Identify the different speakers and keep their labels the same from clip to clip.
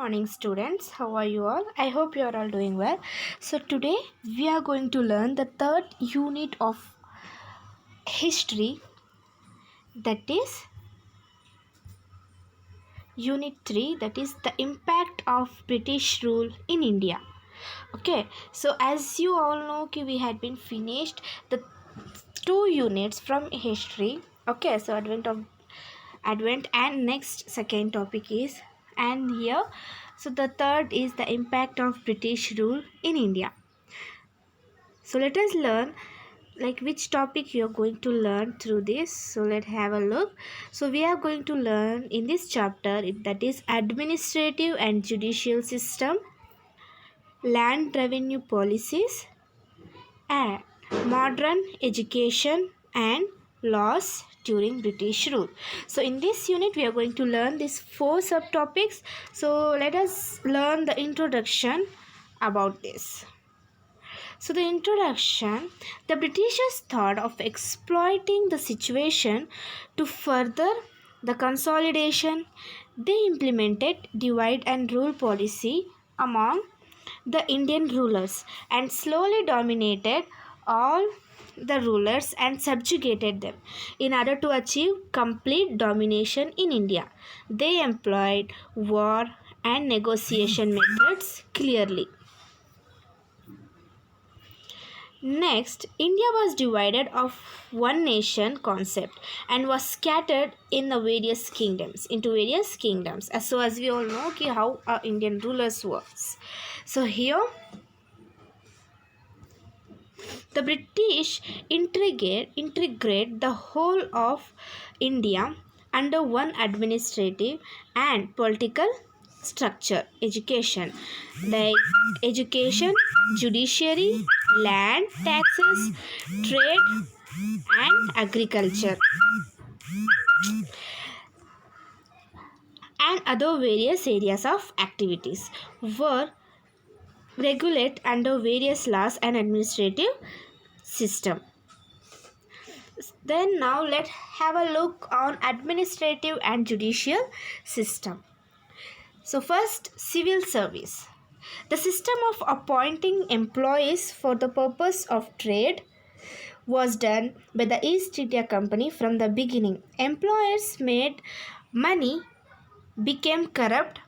Speaker 1: morning, students. How are you all? I hope you are all doing well. So today we are going to learn the third unit of history, that is unit 3, that is the impact of British rule in India. Okay, so as you all know, we had been finished the 2 units from history. Okay, so advent and next second topic is, and here, so the third is the impact of British rule in India. So let us learn which topic you are going to learn through this. So let's have a look. So we are going to learn in this chapter, that is administrative and judicial system, land revenue policies, and modern education and laws during British rule. So in this unit we are going to learn these 4 subtopics. So let us learn the introduction about this. So the introduction, the Britishers thought of exploiting the situation to further the consolidation. They implemented divide and rule policy among the Indian rulers and slowly dominated all the rulers and subjugated them. In order to achieve complete domination in India, they employed war and negotiation methods clearly. Next, India was divided of one nation concept and was scattered in the various kingdoms, So as we all know how our Indian rulers works. So here the British integrate the whole of India under one administrative and political structure. Education, judiciary, land, taxes, trade and agriculture, and other various areas of activities were regulate under various laws and administrative system. Then now let's have a look on administrative and judicial system. So first, civil service. The system of appointing employees for the purpose of trade was done by the East India Company from the beginning. Employers made money, became corrupt,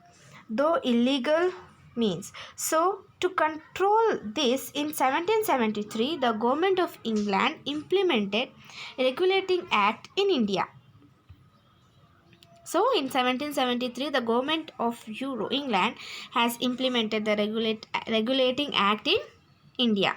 Speaker 1: though illegal means. So, to control this, in 1773, the government of England implemented a regulating act in India. So, in 1773, the government of England has implemented the regulating act in India.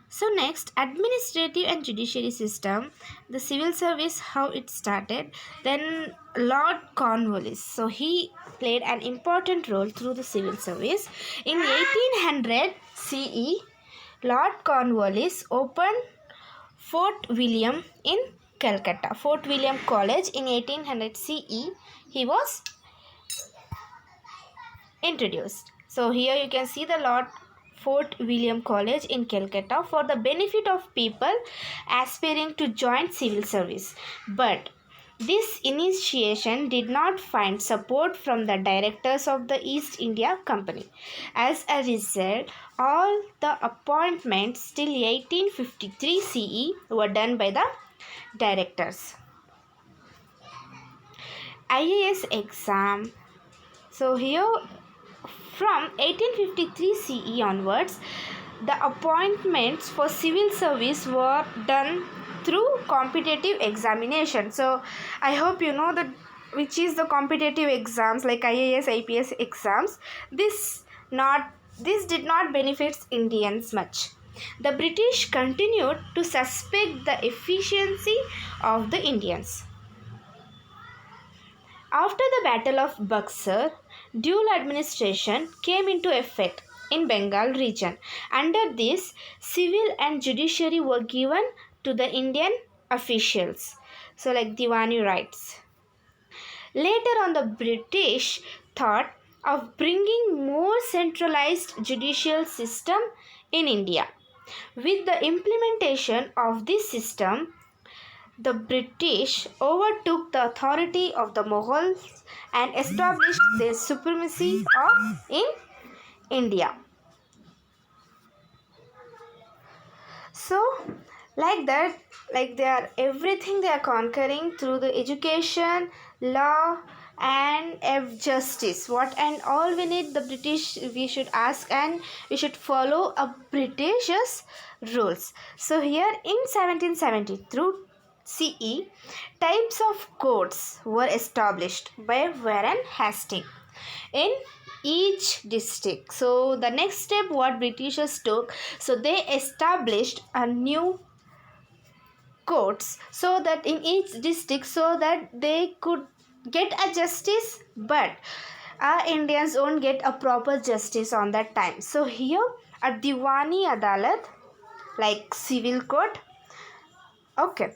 Speaker 1: So next, administrative and judiciary system, the civil service, how it started. Then Lord Cornwallis, so he played an important role through the civil service. In 1800 CE, Lord Cornwallis opened Fort William in Calcutta. Fort William College in 1800 CE, he was introduced. So here you can see the Fort William College in Calcutta for the benefit of people aspiring to join civil service. But this initiation did not find support from the directors of the East India Company. As a result, all the appointments till 1853 CE were done by the directors. IAS exam. So here, from 1853 CE onwards, the appointments for civil service were done through competitive examination. So I hope you know that which is the competitive exams like IAS, IPS exams. This did not benefit Indians much. The British continued to suspect the efficiency of the Indians. After the Battle of Buxar, dual administration came into effect in Bengal region. Under this, civil and judiciary were given to the Indian officials, so like Diwani rights. Later on, the British thought of bringing more centralized judicial system in India. With the implementation of this system, the British overtook the authority of the Mughals and established their supremacy in India. So, like that, like they are everything they are conquering through the education, law, and justice. What and all we need the British, we should ask and we should follow a British's rules. So here in 1770 through CE, types of courts were established by Warren Hastings in each district. So the next step what Britishers took, so they established a new courts so that in each district, so that they could get a justice, but our Indians won't get a proper justice on that time. So here a Diwani Adalat, like civil court. Okay,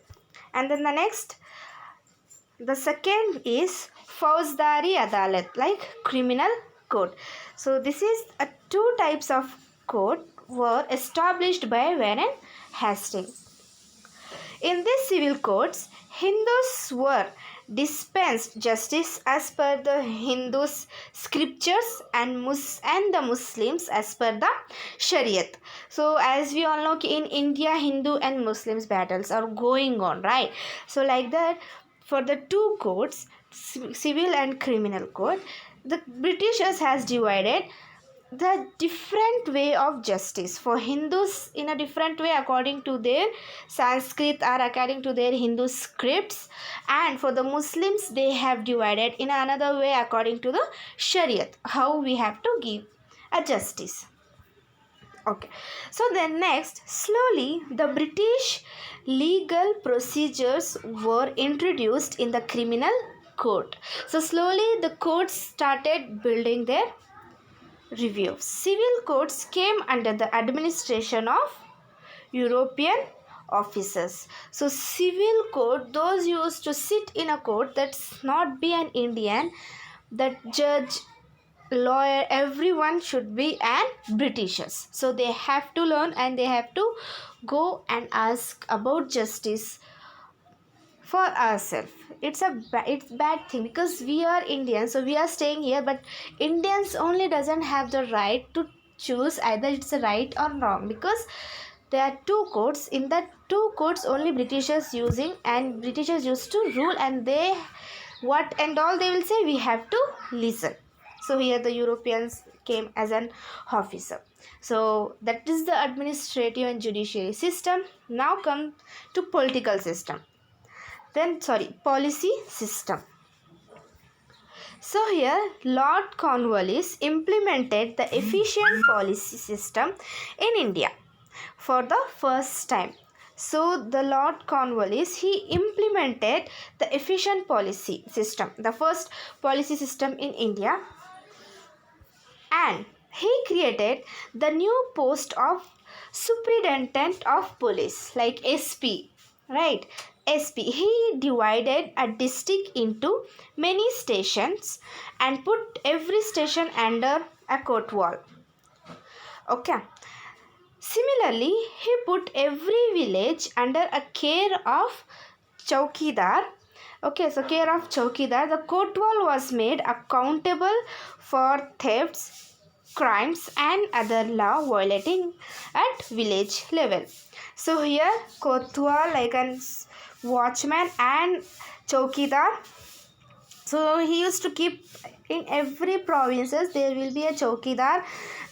Speaker 1: and then the second is Fauzdari Adalat, like criminal court. So this is two types of court were established by Warren Hastings. In these civil courts, Hindus were dispensed justice as per the Hindus' scriptures and the Muslims as per the Shariat. So as we all know, in India, Hindu and Muslims battles are going on, right? So like that, for the two courts, civil and criminal court, the Britishers has divided the different way of justice. For Hindus in a different way according to their Sanskrit or according to their Hindu scripts, and for the Muslims they have divided in another way according to the Shariat, how we have to give a justice. Okay, so then next, slowly the British legal procedures were introduced in the criminal court. So slowly the courts started building their review. Civil courts came under the administration of European officers. So civil court, those used to sit in a court that's not be an Indian, that judge, lawyer, everyone should be an Britishers. So they have to learn and they have to go and ask about justice for ourselves. It's bad thing because we are Indians, so we are staying here, but Indians only doesn't have the right to choose either it's right or wrong, because there are two courts. In that two courts only Britishers using, and Britishers used to rule, and they what and all they will say we have to listen. So here the Europeans came as an officer. So that is the administrative and judiciary system. Now come to political system. Policy system. So here Lord Cornwallis implemented the efficient policy system in India for the first time. So the Lord Cornwallis, he implemented the efficient policy system, the first policy system in India, and he created the new post of Superintendent of Police, like SP, right? SP. He divided a district into many stations and put every station under a court wall. Okay. Similarly, he put every village under a care of Chowkidar. Okay, so care of Chowkidar. The court wall was made accountable for thefts, crimes and other law violating at village level. So here Kotwal, like a watchman, and Chowkidar. So he used to keep in every provinces there will be a Chowkidar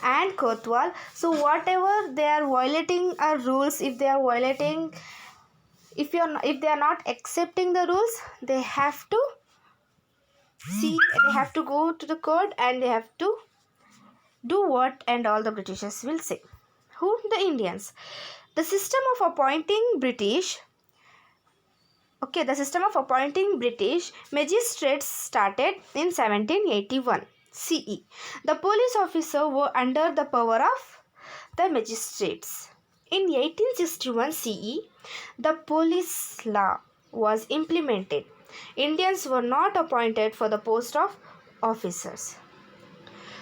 Speaker 1: and Kotwal. So whatever they are violating rules, if they are violating, if they are not accepting the rules, they have to go to the court and they have to do what and all the Britishers will say. Who? The Indians. The system of appointing British magistrates started in 1781 CE. The police officers were under the power of the magistrates. In 1861 CE, the police law was implemented. Indians were not appointed for the post of officers.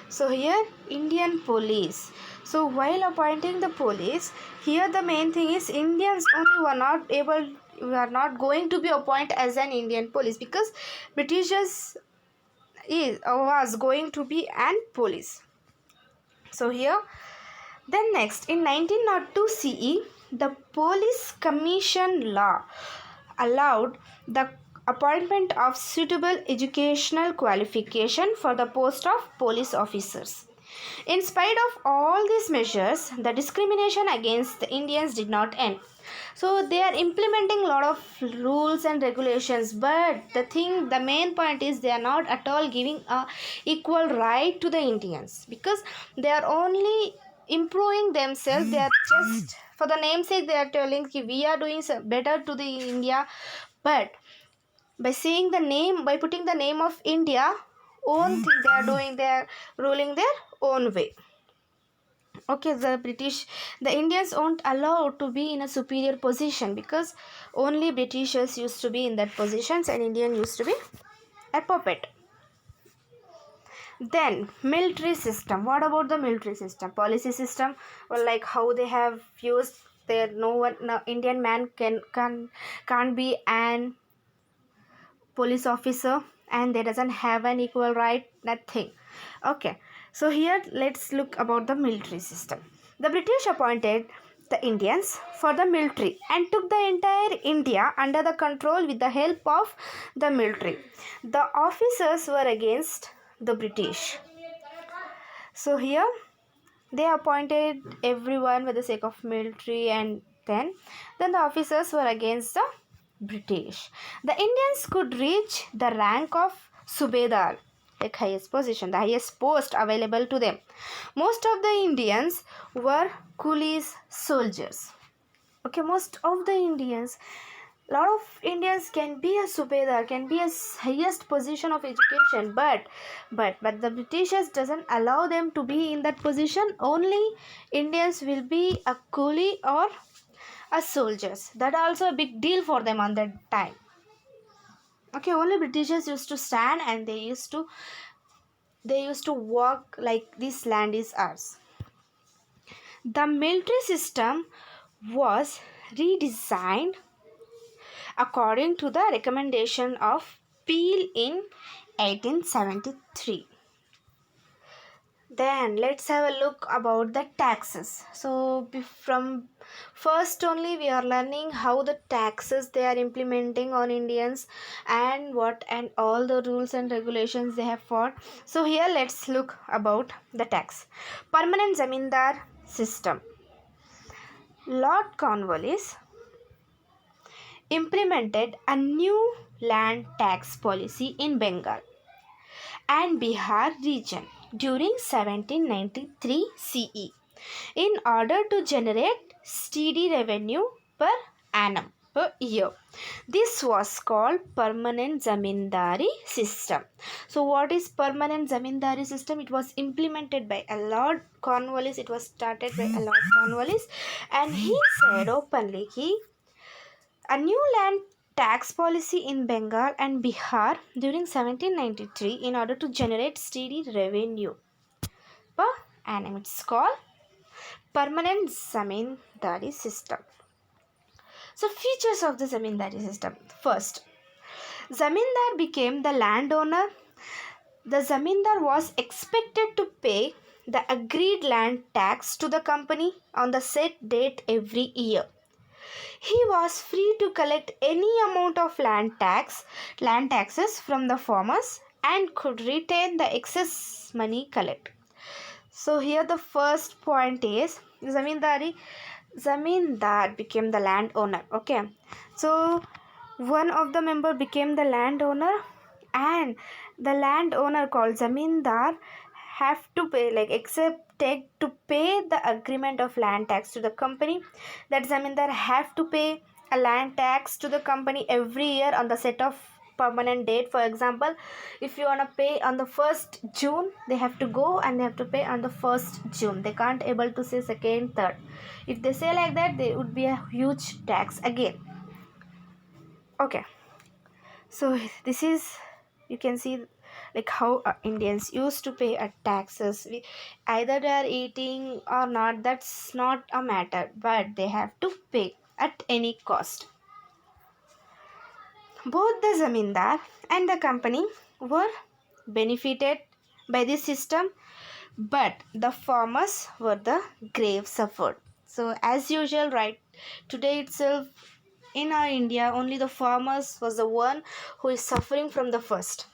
Speaker 1: So here Indian police. So while appointing the police, here the main thing is Indians only were not able you are not going to be appointed as an Indian police, because Britishers was going to be an police. So here, then next, in 1902 CE, the Police Commission Law allowed the appointment of suitable educational qualification for the post of police officers. In spite of all these measures, the discrimination against the Indians did not end. So they are implementing a lot of rules and regulations, but the main point is they are not at all giving a equal right to the Indians, because they are only improving themselves. They are just for the namesake, they are telling we are doing better to the India, but by saying the name, by putting the name of India, own thing they are doing, they are ruling their own way. Okay, the Indians weren't allowed to be in a superior position, because only Britishers used to be in that positions and Indian used to be a puppet. Then military system. What about the military system? Policy system, well, like how they have used their no Indian man can't be an police officer, and they doesn't have an equal right, nothing. Okay, so here let's look about the military system. The British appointed the Indians for the military and took the entire India under the control with the help of the military. The officers were against the British. So here they appointed everyone with the sake of military, and then the officers were against the British. The Indians could reach the rank of Subedar, like highest position, the highest post available to them. Most of the Indians were coolies, soldiers. Okay, most of the Indians, lot of Indians can be a Subedar, can be a highest position of education, but the Britishers doesn't allow them to be in that position. Only Indians will be a coolie or as soldiers. That also a big deal for them on that time. Okay, only Britishers used to stand, and they used to walk like this land is ours. The military system was redesigned according to the recommendation of Peel in 1873. Then let's have a look about the taxes. So from first only we are learning how the taxes they are implementing on Indians, and what and all the rules and regulations they have fought. So here let's look about the tax. Permanent zamindar system. Lord Cornwallis implemented a new land tax policy in Bengal and Bihar region during 1793 CE in order to generate steady revenue per annum per year. This was called permanent zamindari system. So what is permanent zamindari system? It was implemented by a Lord Cornwallis. It was started by a Lord Cornwallis, and he said openly a new land tax policy in Bengal and Bihar during 1793 in order to generate steady revenue per annum. It's called permanent zamindari system. So features of the zamindari system. First, zamindar became the landowner. The zamindar was expected to pay the agreed land tax to the company on the set date every year. He was free to collect any amount of land taxes from the farmers, and could retain the excess money collected. So here the first point is zamindar became the landowner. Okay, so one of the member became the landowner, and the landowner called zamindar have to pay, like accept take to pay the agreement of land tax to the company. That zamindar have to pay a land tax to the company every year on the set of permanent date. For example, if you want to pay on the 1st June, they have to go and they have to pay on the 1st June. They can't able to say second, third. If they say like that, there would be a huge tax again. Okay, so this is, you can see like how Indians used to pay taxes. Either they are eating or not, that's not a matter, but they have to pay at any cost. Both the zamindar and the company were benefited by this system, but the farmers were the grave suffered. So as usual, right, today itself in our India, only the farmers was the one who is suffering from the first.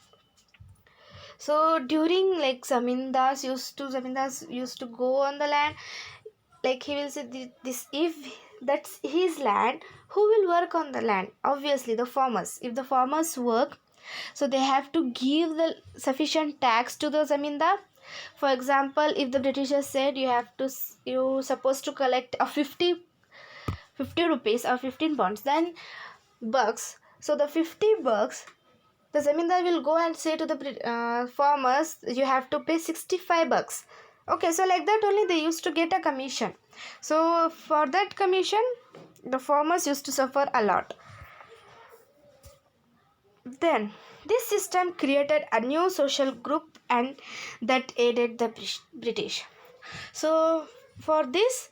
Speaker 1: So during like zamindars used to go on the land, like he will say this, if that's his land, who will work on the land? Obviously the farmers. If the farmers work, so they have to give the sufficient tax to the zamindar. For example, if the Britishers said you supposed to collect a 50 rupees or 15 pounds, then bucks, so the 50 bucks, the zamindar will go and say to the farmers, you have to pay 65 bucks. Okay, so like that only they used to get a commission. So for that commission, the farmers used to suffer a lot. Then this system created a new social group and that aided the British. So for this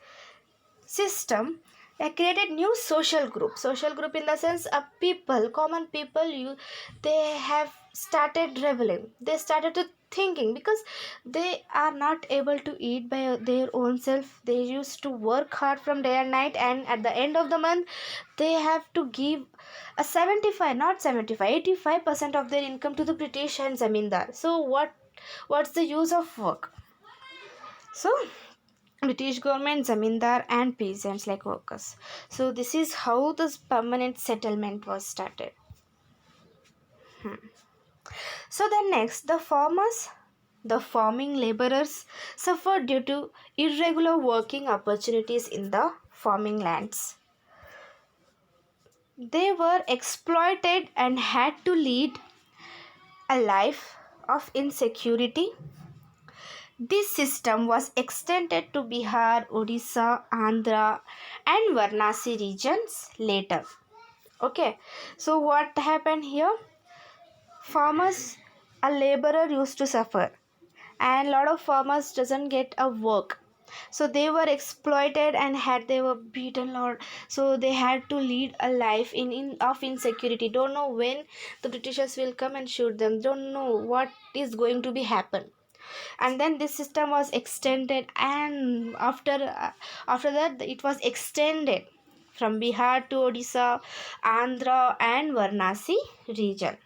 Speaker 1: system, they created new social group in the sense of people, common people. They have started rebelling, they started to thinking, because they are not able to eat by their own self. They used to work hard from day and night, and at the end of the month they have to give a 75, not 75, 85% of their income to the British and zamindar. So what's the use of work? So British government, zamindar and peasants like workers. So this is how this permanent settlement was started. So then next, the farmers, the farming laborers suffered due to irregular working opportunities in the farming lands. They were exploited and had to lead a life of insecurity. This system was extended to Bihar, Odisha, Andhra and Varanasi regions later. Okay, so what happened here? Farmers, a laborer used to suffer, and a lot of farmers doesn't get a work. So they were exploited and they were beaten a lot. So they had to lead a life in of insecurity. Don't know when the Britishers will come and shoot them. Don't know what is going to be happen. And then this system was extended, and after that it was extended from Bihar to Odisha, Andhra and Varanasi region.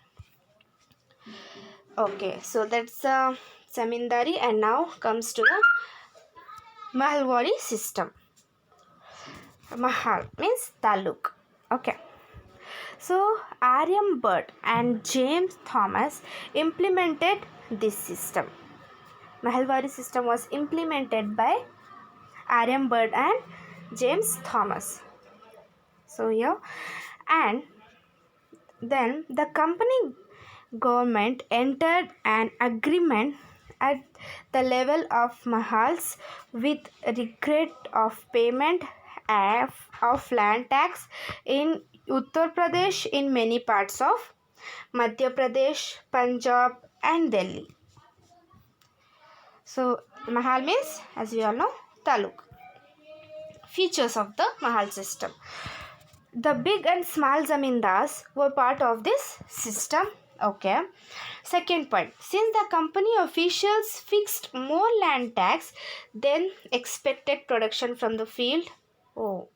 Speaker 1: Okay, so that's zamindari, and now comes to the Mahalwadi system. Mahal means taluk. Okay, so Aryabhatta and James Thomas implemented this system. Mahalwadi system was implemented by Aryabhatta and James Thomas. So here, and then the company government entered an agreement at the level of mahals with regret of payment of land tax in Uttar Pradesh, in many parts of Madhya Pradesh, Punjab and Delhi. So mahal means, as we all know, taluk. Features of the mahal system. The big and small zamindars were part of this system. Okay. Second point, since the company officials fixed more land tax than expected production from the field. Oh.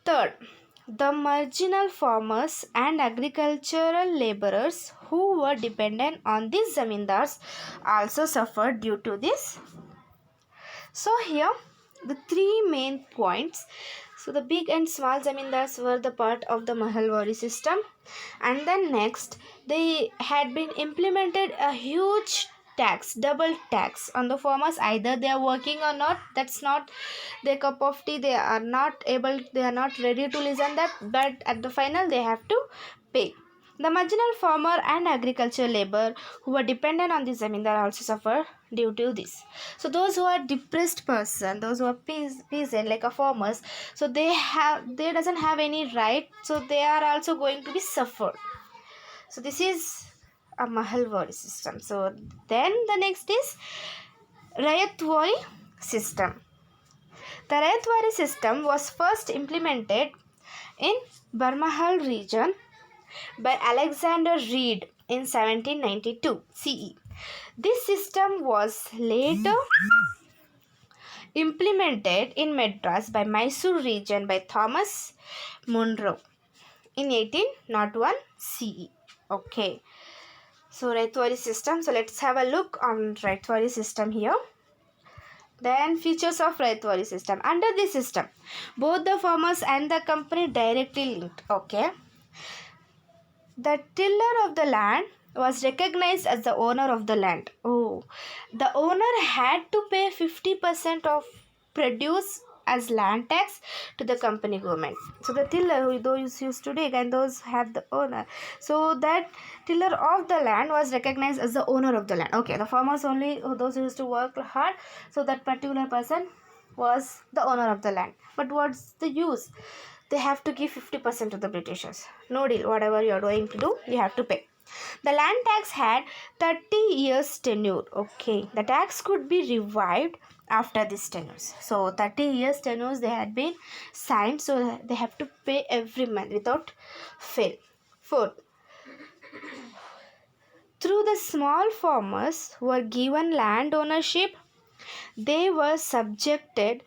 Speaker 1: Third, the marginal farmers and agricultural laborers who were dependent on these zamindars also suffered due to this. So here the three main points. So the big and small zamindars were the part of the Mahalwadi system, and then next they had been implemented a huge tax, double tax on the farmers. Either they are working or not, that's not their cup of tea. They are not ready to listen that, but at the final they have to pay. The marginal farmer and agricultural labor who were dependent on the zamindar also suffer due to this. So those who are depressed person, those who are peasant like a farmers, so they doesn't have any right, so they are also going to be suffered. So this is a Mahalwadi system. So then the next is Rayquari system. The Rayquari system was first implemented in Barmahal region by Alexander Reed in 1792 CE. This system was later implemented in Madras by Mysore region by Thomas Munro in 1801 CE. Okay. So Rayquari system. So let's have a look on Rayquari system here. Then features of Rayquari system. Under this system, both the farmers and the company directly linked. Okay. The tiller of the land was recognized as the owner of the land. Oh, the owner had to pay 50% of produce as land tax to the company government. So the tiller, who those used to dig and those have the owner. So that tiller of the land was recognized as the owner of the land. Okay, the farmers only, those who used to work hard. So that particular person was the owner of the land. But what's the use? They have to give 50% to the Britishers. No deal. Whatever you are going to do, you have to pay. The land tax had 30 years tenure. Okay. The tax could be revived after this tenures. So 30 years tenures they had been signed. So they have to pay every month without fail. Fourth, through the small farmers who were given land ownership, they were subjected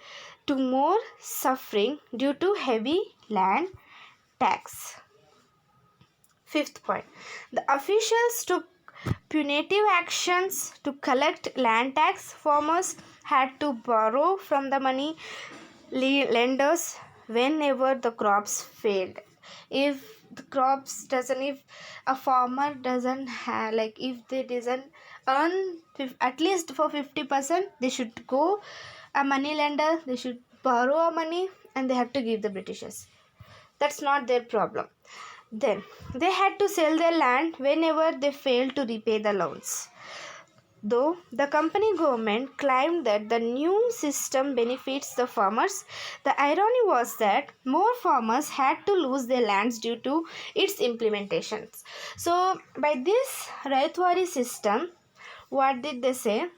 Speaker 1: to more suffering due to heavy land tax. Fifth point, the officials took punitive actions to collect land tax. Farmers had to borrow from the money lenders whenever the crops failed. If a farmer doesn't have, like, if they doesn't earn at least for 50%, they should go a money lender, they should borrow a money and they have to give the Britishers. That's not their problem. Then they had to sell their land whenever they failed to repay the loans. Though the company government claimed that the new system benefits the farmers, the irony was that more farmers had to lose their lands due to its implementations. So by this Rayquari system, what did they say?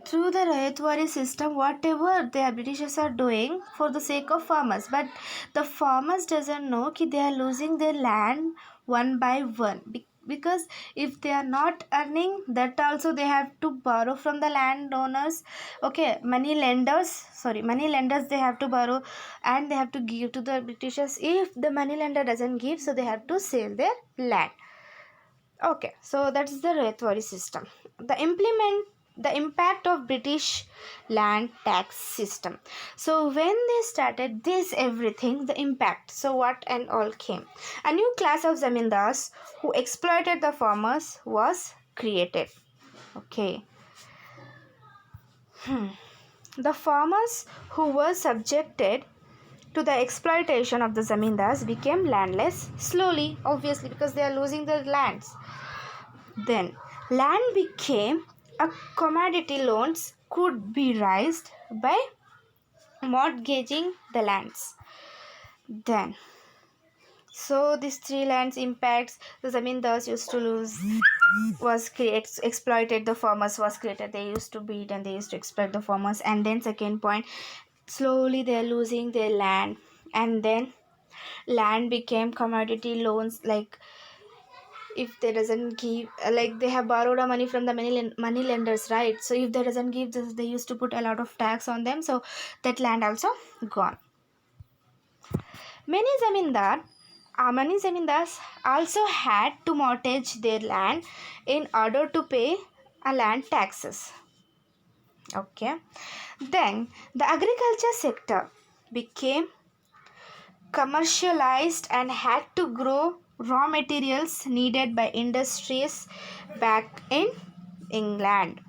Speaker 1: Through the Rayquari system, whatever the Britishers are doing for the sake of farmers, but the farmers doesn't know that they are losing their land one by one, because if they are not earning, that also they have to borrow from the landowners. Okay, money lenders they have to borrow and they have to give to the Britishers. If the money lender doesn't give, so they have to sell their land. Okay, so that's the Rayquari system. The impact of British land tax system. So when they started this everything, the impact. So what and all came. A new class of zamindars who exploited the farmers was created. Okay. The farmers who were subjected to the exploitation of the zamindars became landless slowly, obviously, because they are losing their lands. Then land became a commodity. Loans could be raised by mortgaging the lands. Then, so these three lands impacts the zamindars used to lose was exploited, the farmers was created, they used to beat and they used to exploit the farmers. And then second point, slowly they are losing their land, and then land became commodity. Loans, like if they doesn't give, like they have borrowed a money from the money lenders, right? So if they doesn't give this, they used to put a lot of tax on them, so that land also gone. Many zamindars also had to mortgage their land in order to pay a land taxes. Okay, then the agriculture sector became commercialized and had to grow raw materials needed by industries back in England.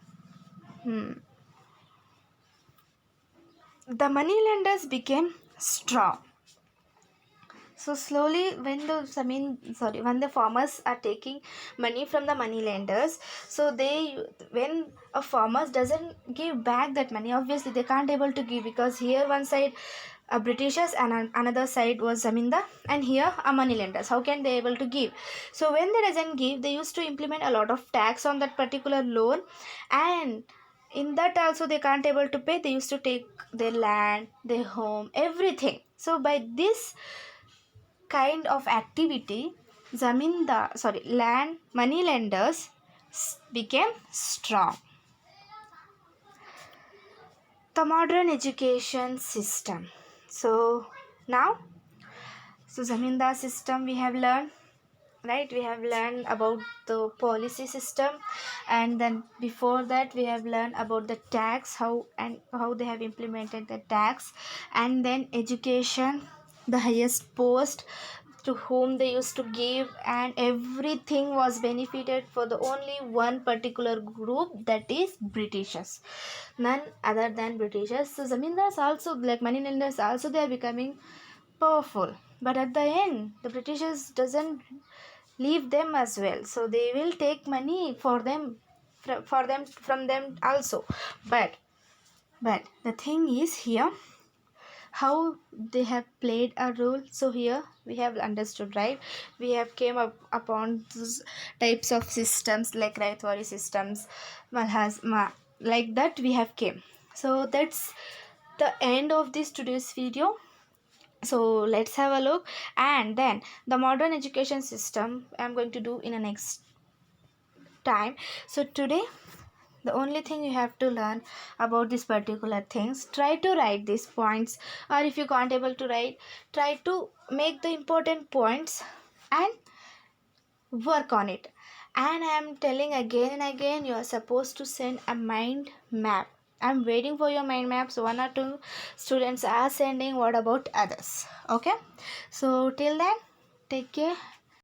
Speaker 1: The money lenders became strong. So slowly, when the farmers are taking money from the money lenders, so when a farmers doesn't give back that money, obviously they can't able to give, because here one side Britishers and another side was zamindar, and here are money lenders. How can they able to give? So when they doesn't give, they used to implement a lot of tax on that particular loan, and in that also they can't able to pay. They used to take their land, their home, everything. So by this kind of activity, land money lenders became strong. The modern education system. So now, so zamindar system we have learned, right? We have learned about the policy system, and then before that we have learned about the tax, how they have implemented the tax, and then education, the highest post to whom they used to give, and everything was benefited for the only one particular group, that is britishers, none other than britishers. So zamindars also, like money lenders also, they are becoming powerful, but at the end the britishers doesn't leave them as well, so they will take money for them, from them also. But the thing is here, how they have played a role. So here we have understood, right? We have came up upon those types of systems like Rayquari systems, like that we have came. So that's the end of this today's video. So let's have a look, and then the modern education system I'm going to do in a next time. So today, the only thing you have to learn about these particular things, try to write these points, or if you can't able to write, try to make the important points and work on it. And I am telling again and again, you are supposed to send a mind map. I'm waiting for your mind maps. 1 or 2 students are sending. What about others? Okay, so till then, take care.